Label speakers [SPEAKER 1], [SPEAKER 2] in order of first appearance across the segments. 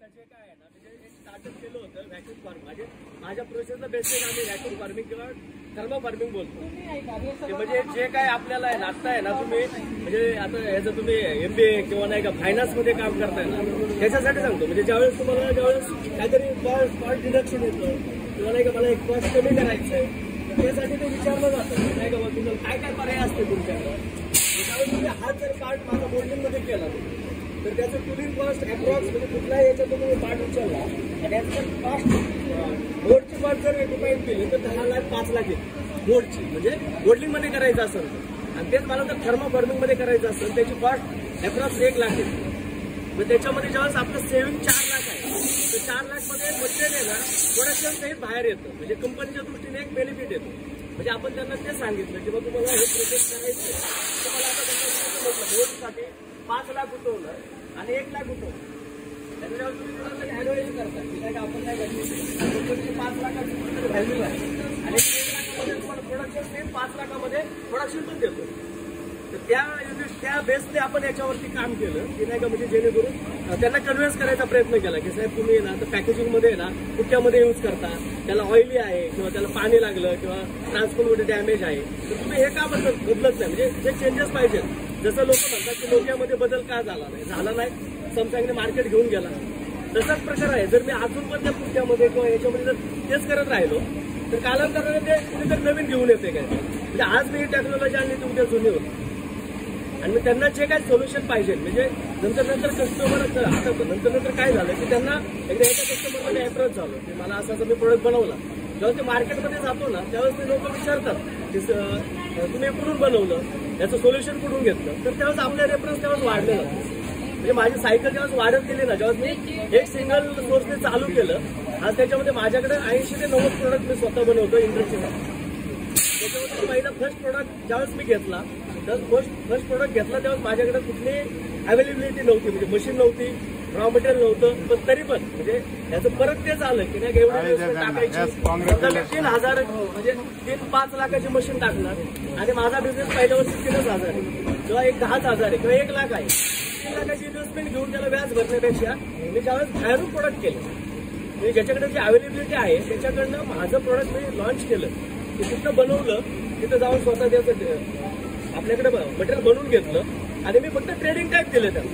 [SPEAKER 1] आता जे काय आहे ना म्हणजे एक स्टार्टअप केलं होतं व्हॅक्यूम फार्मिंग. म्हणजे माझ्या प्रोसेसला बेसिक आम्ही व्हॅक्यूम फार्मिंग किंवा थर्मो फार्मिंग बोलतो. म्हणजे जे काय आपल्याला आहे ना आता आहे ना तुम्ही म्हणजे आता याचं तुम्ही MBA किंवा नाही का फायनान्समध्ये काम करताय ना त्याच्यासाठी सांगतो. म्हणजे ज्यावेळेस तुम्हाला ज्यावेळेस काहीतरी कॉस्ट डिडक्शन येतं किंवा नाही का मला एक कॉस्ट कमी करायचं आहे त्यासाठी ते विचारलं जातं नाही का तुम्हाला काय काय पर्याय असते तुमच्याकडे. त्यावेळेस तुम्ही हा जर पार्ट माझा मोल्डिंगमध्ये केला तर त्याचं टुलिंग कॉस्ट अप्रॉक्स म्हणजे कुठल्याही याच्यात तुम्ही पार्ट उचलला आणि त्याचं कॉस्ट बोर्डची कॉस्ट जर डिफाईन केली तर 10 लाख 5 लाख येते बोर्डची. म्हणजे मोल्डिंगमध्ये करायचं असेल आणि तेच मला जर थर्मो फार्मिंगमध्ये करायचं असेल त्याची कॉस्ट अप्रॉक्स 1 लाख येते. मग त्याच्यामध्ये ज्यावेळेस आपलं सेव्हिंग 4 लाख आहे तर 4 लाखमध्ये मटेरियल आहे ना प्रोडक्शन सहित बाहेर येतं. म्हणजे कंपनीच्या दृष्टीने एक बेनिफिट येतो. म्हणजे आपण त्यांना ते सांगितलं की बाबा तुम्हाला हे प्रोजेक्ट करायचं तुम्हाला आता त्यांना बोर्डसाठी 5 लाख उठवलं आणि 1 लाख उठवलं त्याच्यावर तुम्ही थोडंसं ॲडवाइज करता की काय आपण काय करतो 5 लाखाची व्हॅल्यू आहे आणि 1 लाखामध्ये तुम्हाला प्रोडक्शन सेम 5 लाखामध्ये प्रोडक्शन पण देतो. तर त्या बेसने आपण याच्यावरती काम केलं की नाही का म्हणजे जेणेकरून त्यांना कन्व्हिन्स करायचा प्रयत्न केला की साहेब तुम्ही ना तर पॅकेजिंगमध्ये ना कुठल्यामध्ये यूज करता त्याला ऑइली आहे किंवा त्याला पाणी लागलं किंवा ट्रान्सपोर्टमध्ये डॅमेज आहे तर तुम्ही हे का बदलत नाही. म्हणजे जे चेंजेस पाहिजे जसं लोक म्हणतात की नोकियामध्ये बदल का झाला नाही सॅमसंगने मार्केट घेऊन गेला तसाच प्रकार आहे. जर मी अजून पण त्या पुढच्यामध्ये किंवा याच्यामध्ये जर तेच करत राहिलो तर कालांतराने ते कुठेतरी नवीन घेऊन येते काय. म्हणजे आज मी ही टेक्नॉलॉजी आणली तर उद्या जुनी होती आणि त्यांना जे काय सोल्युशन पाहिजे म्हणजे नंतर कस्टमर आता नंतर काय झालं की त्यांना एकदा एका कस्टमरमध्ये अप्रोच झालो की मला असं मी प्रोडक्ट बनवला. जेव्हा ते मार्केटमध्ये जातो ना त्यावेळेस ते लोक विचारतात की तुम्ही कुठून बनवलं याचं सोल्युशन कुठून घेतलं तर त्यावेळेस आपले रेफरन्स त्यावेळेस वाढले जातं. म्हणजे माझी सायकल जेव्हा वाढत गेली ना जेव्हा मी एक सिंगल सोर्सने चालू केलं आज त्याच्यामध्ये माझ्याकडे 80 ते 90 प्रोडक्ट मी स्वतः बनवतो इंडस्ट्रीसाठी. त्याच्यामध्ये पहिला फर्स्ट प्रोडक्ट ज्यावेळेस मी घेतला तर फर्स्ट प्रोडक्ट घेतला त्यावेळेस माझ्याकडे कुठली अवेलेबिलिटी नव्हती. म्हणजे मशीन नव्हती रॉ मटेरियल नव्हतं पण तरी पण म्हणजे याचं परत तेच आलं की नाही एवढं टाकायची 3,000 म्हणजे 5 लाखाची मशीन टाकणार आणि माझा बिझनेस पहिल्या वर्षी 3,000 आहे किंवा 10,000 आहे किंवा 1 लाख आहे. 3 लाखाची इन्व्हेस्टमेंट घेऊन त्याला व्याज भरण्यापेक्षा मी ज्यावेळेस बाहेरून प्रोडक्ट केलं म्हणजे ज्याच्याकडे जी अवेलेबिलिटी आहे त्याच्याकडनं माझं प्रोडक्ट मी लॉन्च केलं की तिथं बनवलं तिथं जाऊन स्वतः त्याचं आपल्याकडे मटेरियल बनवून घेतलं आणि मी फक्त ट्रेडिंग टाईप केलं त्याला.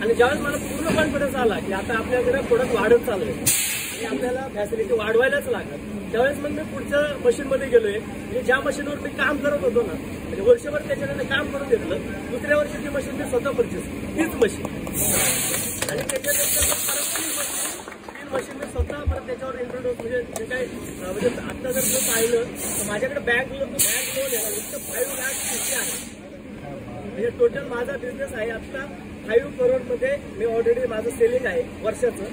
[SPEAKER 1] आणि ज्यावेळेस मला पूर्ण कॉन्फिडन्स आला की आता आपल्याकडे प्रोडक्ट वाढत चाललंय आणि आपल्याला फॅसिलिटी वाढवायलाच लागत त्यावेळेस मग मी पुढच्या मशीनमध्ये गेलोय. म्हणजे ज्या मशीनवर मी काम करत होतो ना म्हणजे वर्षभर त्याच्याकडे काम करून घेतलं दुसऱ्या वर्षी ती मशीन मी स्वतः परचेस तीच मशीन आणि त्याच्यानंतर परत 3 मशीन मी स्वतः परत त्याच्यावर इंट्रोड्यूस म्हणजे जे काय म्हणजे आता जर मी पाहिलं तर माझ्याकडे बँक लोन आहे ना फक्त 5 लाख आहे. म्हणजे टोटल माझा बिझनेस आहे आता 5 करोडमध्ये मी ऑलरेडी माझं सेलिंग आहे वर्षाचं.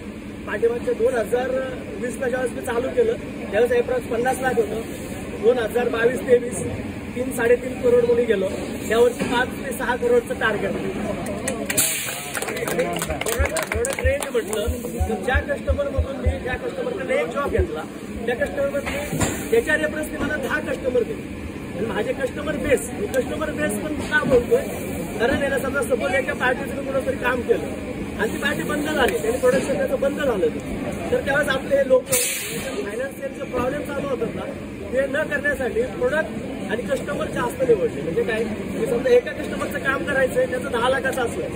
[SPEAKER 1] पाठीमागच्या 2020ला ज्यावेळेस मी चालू केलं त्यावेळेस अप्रॉक्स 50 लाख होतं. 2022-23 3-3.5 करोड म्हणून गेलो. यावर्षी 5 ते 6 करोडचं टार्गेट. प्रोडक्ट रेंज म्हटलं तर ज्या कस्टमरमधून मी ज्या कस्टमरकडे एक जॉब घेतला त्या कस्टमरमध्ये त्याच्या रेफरन्सने मला 10 कस्टमर दिले. आणि माझे कस्टमर बेस पण का बोलतोय कारण याला समजा सपोज एका पार्टीचं कुठंतरी काम केलं आणि ती पार्टी बंद झाली त्यांनी प्रोडक्शन त्याचं बंद झालं तर त्यावेळेस आपले हे लोक फायनान्शियलचे प्रॉब्लेम चालू होतात ना ते न करण्यासाठी प्रोडक्ट आणि कस्टमर जास्त निवडले. म्हणजे काय समजा एका कस्टमरचं काम करायचंय त्याचं 10 लाखाचं असलं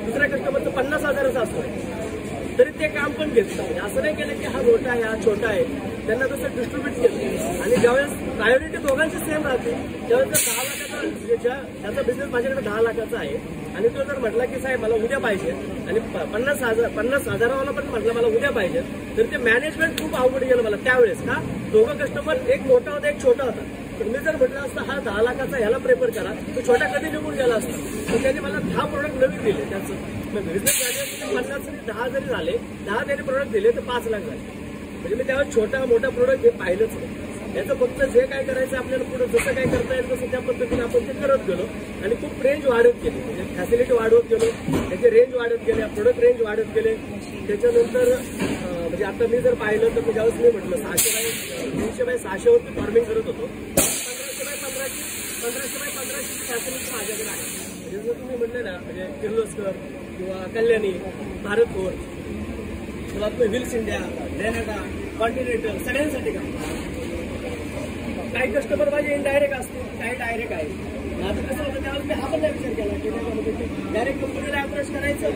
[SPEAKER 1] दुसऱ्या कस्टमरचं 50,000चं असलं तरी ते काम पण घेतलं. म्हणजे असं नाही केलं की हा मोठा आहे हा छोटा आहे त्यांना तसं डिस्ट्रीब्यूट केलं. आणि ज्यावेळेस प्रायोरिटी दोघांची सेम राहते त्यावेळेस जर 10 लाखाचा म्हणजे ज्याचा बिझनेस माझ्याकडे 10 लाखाचा आहे आणि तो जर म्हटला की साहेब मला उद्या पाहिजे आणि 50,000वाला पण म्हटलं मला उद्या पाहिजे तर ते मॅनेजमेंट खूप अवघड गेलं मला त्यावेळेस. का दोघं कस्टमर एक मोठा होता एक छोटा होता. तर मी जर म्हटलं असतं हा 10 लाखाचा ह्याला प्रेफर करा तर छोटा कधी निघून गेला असता. तर त्यांनी मला 10 प्रोडक्ट नवीन दिले त्याचं बिझनेस झाले 50 आणि 10 जरी झाले 10 त्यांनी प्रोडक्ट दिले तर 5 लाख झाले. म्हणजे मी त्यावेळेस छोटा मोठा प्रोडक्ट हे पाहिलंच नाही. याचं फक्त जे काय करायचं आपल्याला पुढे जसं काय करता येईल तसं त्या पद्धतीने आपण ते करत गेलो आणि खूप रेंज वाढत गेली. म्हणजे फॅसिलिटी वाढवत गेलो त्याचे रेंज वाढत गेले प्रोडक्ट रेंज वाढत गेले. त्याच्यानंतर म्हणजे आता मी जर पाहिलं तर ज्यावेळेस मी म्हटलं 600 बाय 600 वरती फार्मिंग करत होतो 1500 बाय 1500ची फॅसिलिटी माझ्याकडे आहे. म्हणजे जर तुम्ही म्हटलं ना म्हणजे किर्लोस्कर किंवा कल्याणी भारतभर तुला तुम्ही व्हील्स इंडिया, लेनेटा, कॉन्टिनेंटल सगळ्यांसाठी काम. काही कस्टमर माझे इनडायरेक्ट असते, काही डायरेक्ट आहे. आता कसं होतं त्यावेळेस मी हा पण नाही विचार केला की त्याच्यामध्ये डायरेक्ट कंपनीला अप्रोच करायचं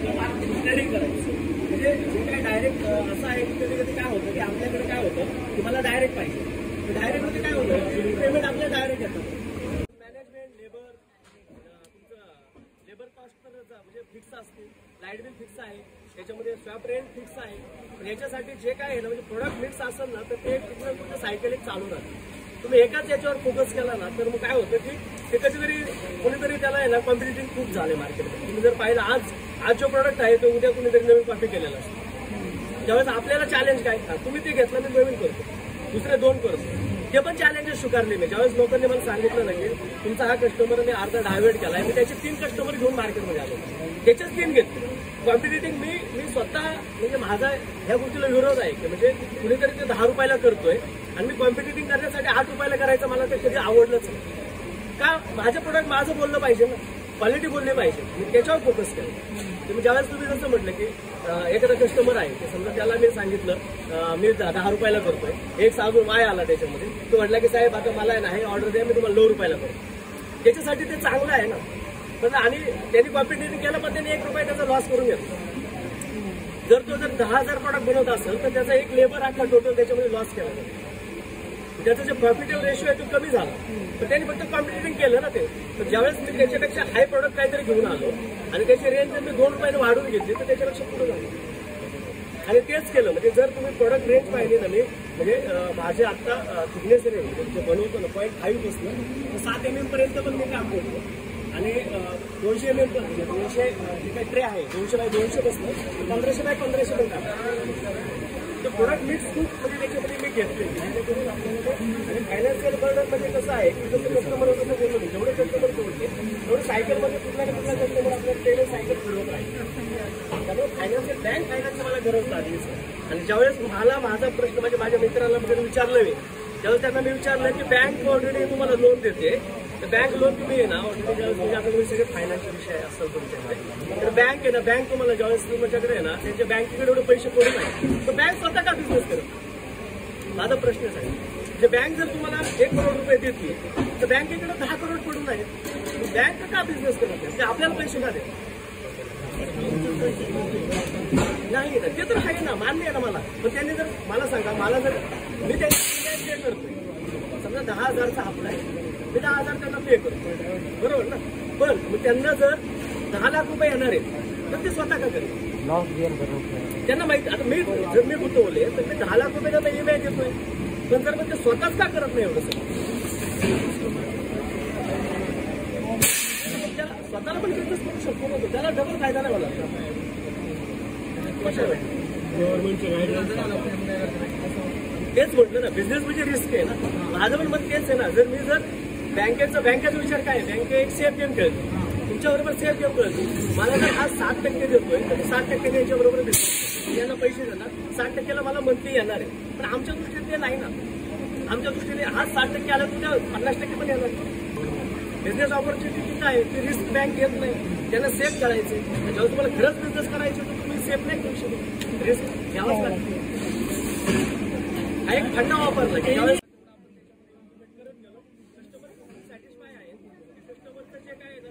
[SPEAKER 1] ट्रेडिंग करायचं. म्हणजे जे काय डायरेक्ट असं आहे की कधी कधी काय होतं की आपल्याकडे काय होतं की मला डायरेक्ट पाहिजे. डायरेक्ट मध्ये काय होतं पेमेंट आपल्या डायरेक्ट येतं. मॅनेजमेंट, लेबर कॉस्ट तर म्हणजे फिक्स असते, लाईट बिल फिक्स आहे, त्याच्यामध्ये स्वॅप रेंट फिक्स आहे. पण याच्यासाठी जे काय आहे ना म्हणजे प्रोडक्ट मिक्स असेल ना तर ते कुठलं सायकल एक चालू राहतं. तुम्ही एकाच याच्यावर फोकस केला ना तर मग काय होतं की ते कधीतरी कोणीतरी त्याला आहे ना कॉम्पिटिटिव्ह खूप झाले मार्केटमध्ये. तुम्ही जर पाहिलं आज जो प्रोडक्ट आहे तो उद्या कुणीतरी नवीन कॉपी केलेला असतो. ज्यावेळेस आपल्याला चॅलेंज काय तुम्ही ते घेतलं मी नवीन करतो, दुसरे 2 करतो. ते पण चॅलेंजेस स्वीकारले मी. ज्यावेळेस लोकांनी मला सांगितलं ना की तुमचा हा कस्टमर मी अर्धा डायव्हर्ट केलाय, मी त्याचे 3 कस्टमर घेऊन मार्केटमध्ये आलो, त्याचेच 3 घेतले. कॉम्पिटिटिव्ह मी स्वतः म्हणजे माझा ह्या गोष्टीला विरोध आहे की म्हणजे कुणीतरी ते 10 रुपयाला करतोय आणि मी कॉम्पिटिटिव्ह करण्यासाठी 8 रुपयाला करायचं मला ते कधी आवडलंच नाही. का माझं प्रोडक्ट माझं बोललं पाहिजे ना, क्वालिटी बोलली पाहिजे, मी त्याच्यावर फोकस केलं. तुम्ही ज्यावेळेस तुम्ही जसं म्हटलं की एखादा कस्टमर आहे की समजा त्याला मी सांगितलं मी 10 रुपयाला करतोय, एक साधू माय आला त्याच्यामध्ये, तो म्हटला की साहेब आता मला नाही ऑर्डर द्या, मी तुम्हाला 9 रुपयाला करतो. त्याच्यासाठी ते चांगलं आहे ना. पण आणि त्यांनी कॉम्पिटिटिव्ह केलं पण त्यांनी 1 रुपया त्याचा लॉस करून घेतला. जर तो 10,000 प्रॉडक्ट बनवत असेल तर त्याचा एक लेबर अख्खा टोटल त्याच्यामध्ये लॉस केला जातो. त्याचा जे प्रॉफिटेबल रेशो आहे तो कमी झाला. तर त्यांनी फक्त कॉम्पिटिटिव्ह केलं ना ते. तर ज्यावेळेस मी त्याच्यापेक्षा हाय प्रोडक्ट काहीतरी घेऊन आलो आणि त्याची रेंज जर मी 2 रुपयाने वाढवून घेतली तर त्याच्यापेक्षा पुढे झालं. आणि तेच केलं. म्हणजे जर तुम्ही प्रोडक्ट रेंज पाहिली ना मी म्हणजे माझे आता थिकनेस रेंज म्हणजे बनवतो ना 0.5 पासून 7 mm पर्यंत पण मी काम करतो. आणि 200 mm म्हणजे 200 जे काही ट्रे आहे 200 बाय 200 पासून 1500 बाय 1500 पण काम. तर प्रोडक्ट मिक्स खूप म्हणजे त्याच्यामध्ये मी घेतले. त्याच्याकडून आपल्याला आणि फायनान्शियल बर्डन म्हणजे कसं आहे की जसं कस्टमर कसं बोललो मी जेवढे कस्टमर जोडले तेवढे सायकलमध्ये कुठला ना कुठला कस्टमर आपल्याला ट्रेन सायकल फिरवत राहील. त्यामुळे फायनान्शियल बँक फायनान्सची मला गरज लागली. आणि ज्यावेळेस मला माझा प्रश्न म्हणजे माझ्या मित्राला वगैरे विचारलं मी, त्यावेळेस त्यांना मी विचारलं की बँक ऑलरेडी तुम्हाला लोन देते तर बँक लोन तुम्ही आहे ना ऑलरेडी ज्यावेळेस म्हणजे आता तुम्ही सगळे फायनान्शियल विषय असेल तुमच्याकडे तर बँक आहे ना बँक तुम्हाला ज्यावेळेस तुमच्याकडे आहे ना त्यांच्या बँकेकडे एवढे पैसे पडू नाही तर बँक स्वतः का बिझनेस करत. माझा प्रश्नच आहे जे बँक जर तुम्हाला 1 करोड रुपये देते तर बँकेकडे 10 करोड पडून आहेत. बँक का बिझनेस करत नाही, ते आपल्याला पैसे का देत नाही ना. ते तर आहे ना, मान्य आहे ना मला. पण त्यांनी जर मला सांगा मला जर मी त्यांना पे करतोय समजा 10,000चा हप्ता आहे मी 10,000 त्यांना पे करतो बरोबर ना. पण मग त्यांना जर 10 लाख रुपये येणार आहेत तर ते स्वतः का करेल त्यांना माहिती. आता मी जर मी गुंतवले तर मी 10 लाख रुपये त्यांना EMI देतोय पण जर मग ते स्वतःच का करत नाही एवढं स्वतःला पण बिझनेस करू शकतो ना. त्याला डबल फायदा नाही मला. तेच म्हटलं ना बिझनेस म्हणजे रिस्क आहे ना. माझं पण मत तेच आहे ना. जर मी जर बँकेचा विचार काय आहे बँके एक सेफ गेम खेळते तुमच्याबरोबर सेफ गेम खेळते. मला जर आज 7% देतोय तर 7% याच्याबरोबर देतो यांना पैसे देणार 60%ला मला मंथली येणार आहे. पण आमच्या दृष्टीने ते नाही ना. आमच्या दृष्टीने आज 60% आलं तर 50% पण येणार. बिझनेस ऑपॉर्च्युनिटी काय आहे ती रिस्क बँक घेत नाही. त्यांना सेफ करायचे. जेव्हा तुम्हाला खरंच बिझनेस करायचे तर तुम्ही सेफ नाही करू शकत. रिस्क घ्यावाच लागते. हा एक फंडा वापरला की ज्यावेळेस कस्टमर सॅटिस्फाय आहे कस्टमरचं जे काय आहे ना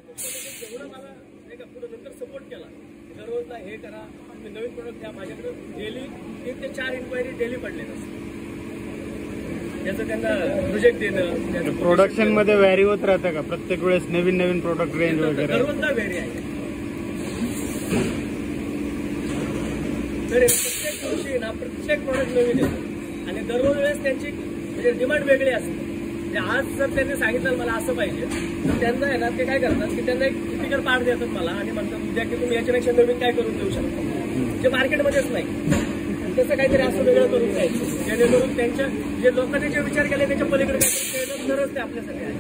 [SPEAKER 1] तेवढं मला नाही का पुढे नंतर सपोर्ट केला. दररोजला हे करा तुम्ही नवीन प्रोडक्ट द्या. माझ्याकडे डेली 3 ते 4 इन्क्वायरी डेली पडले असते. त्याचं त्यांना प्रोजेक्ट देणं
[SPEAKER 2] प्रोडक्शन मध्ये व्हॅरी होत राहतं का प्रत्येक वेळेस नवीन प्रोडक्ट रेंज वगैरे
[SPEAKER 1] दररोजला व्हॅरी आहे. तर प्रत्येक दिवशी ना प्रत्येक प्रोडक्ट नवीन येतं आणि दररोज वेळेस त्यांची म्हणजे डिमांड वेगळी असते. म्हणजे आज जर त्यांनी सांगितलं मला असं पाहिजे तर त्यांना आहे ना ते काय करतात की त्यांना एक टिपिकल पार्ट देतात मला आणि म्हणतात उद्या की तुम्ही याच्यापेक्षा नवीन काय करून देऊ शकता जे मार्केटमध्येच नाही. तसं काहीतरी असं वेगळं करून जायचं जेणेकरून त्यांच्या जे लोकांनी जे विचार केले त्याच्या पलीकडे काहीतरी तरच ते आपल्यासाठी आहे.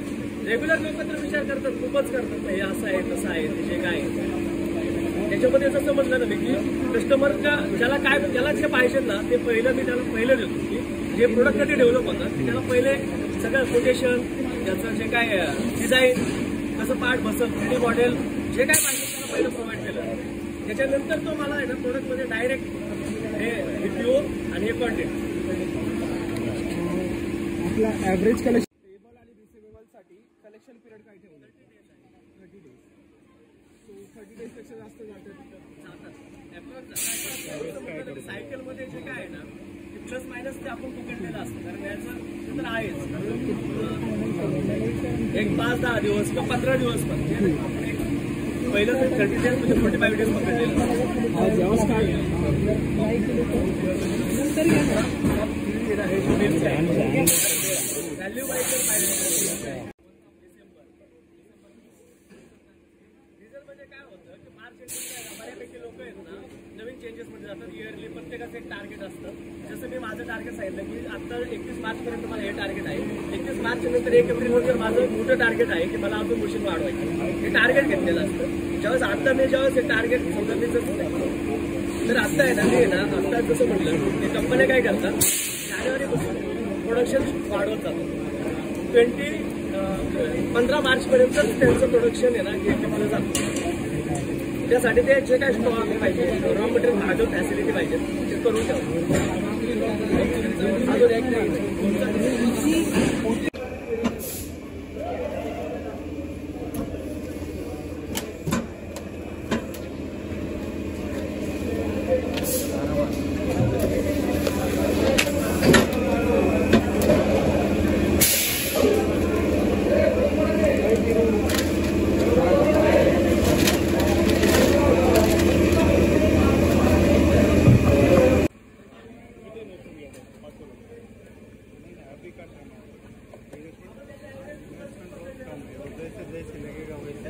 [SPEAKER 1] रेग्युलर लोक तर विचार करतात खूपच करतात हे असं आहे तसं आहे ते जे काय आहे त्याच्यामध्ये जसं म्हटलं ना मी की कस्टमरच्या ज्याला जे पाहिजे ना ते पहिलं मी त्याला पहिलं देतो की जे प्रोडक्ट कधी डेव्हलप होतात ते त्याला पहिले सगळं कोटेशन त्याचं जे काय डिझाईन कसं पार्ट बसल 3D मॉडेल जे काय पाहिजे त्याला पहिलं प्रोव्हाइड केलं. त्याच्यानंतर तो मला आहे ना प्रोडक्टमध्ये डायरेक्ट हे व्हिडिओ आणि हे कॉन्टेंट.
[SPEAKER 3] आपला ॲव्हरेज कलेक्शन टेबल आणि रिसिवेबलसाठी कलेक्शन पिरियड काय ठेवलं? 30 days. सो 30 days पेक्षा जास्त
[SPEAKER 1] सायकल मध्ये जे काय आहे ना प्लस मायनस ते आपण पकडलेलं असतं, कारण याचं तर आहेच एक 5-10 दिवस किंवा 15 दिवस पण पहिलं तर 30 days म्हणजे 45 days पकडलेलं व्हॅल्यू वाईज डिझेल म्हणजे काय होतं की मार्च एंडिंगला बऱ्यापैकी लोक आहेत ना नवीन चेंजेस मध्ये जातात. इयरली प्रत्येकाचं एक टार्गेट असतं. जसं मी माझं टार्गेट सांगितलं की आता 31 मार्चपर्यंत मला हे टार्गेट आहे. 31 मार्च नंतर 1 एप्रिल नंतर माझं मोठं टार्गेट आहे की मला अजून मशीन वाढवायचं. हे टार्गेट घेतलेलं असतं. ज्यावेळेस आता मी ज्यावेळेस हे टार्गेट समजा मी तर आता आहे ना मी ना आता जसं म्हटलं की कंपन्या काय करतात जानेवारीपासून प्रोडक्शन वाढवत जातात. 15 मार्चपर्यंत त्यांचं प्रोडक्शन आहे ना हे केलं जातं. त्यासाठी ते जे काय स्टॉक पाहिजे रॉ मटेरियल माझं फॅसिलिटी पाहिजे ते करून ठेवतो. अजून एक
[SPEAKER 2] जैसे लगेगा वैसे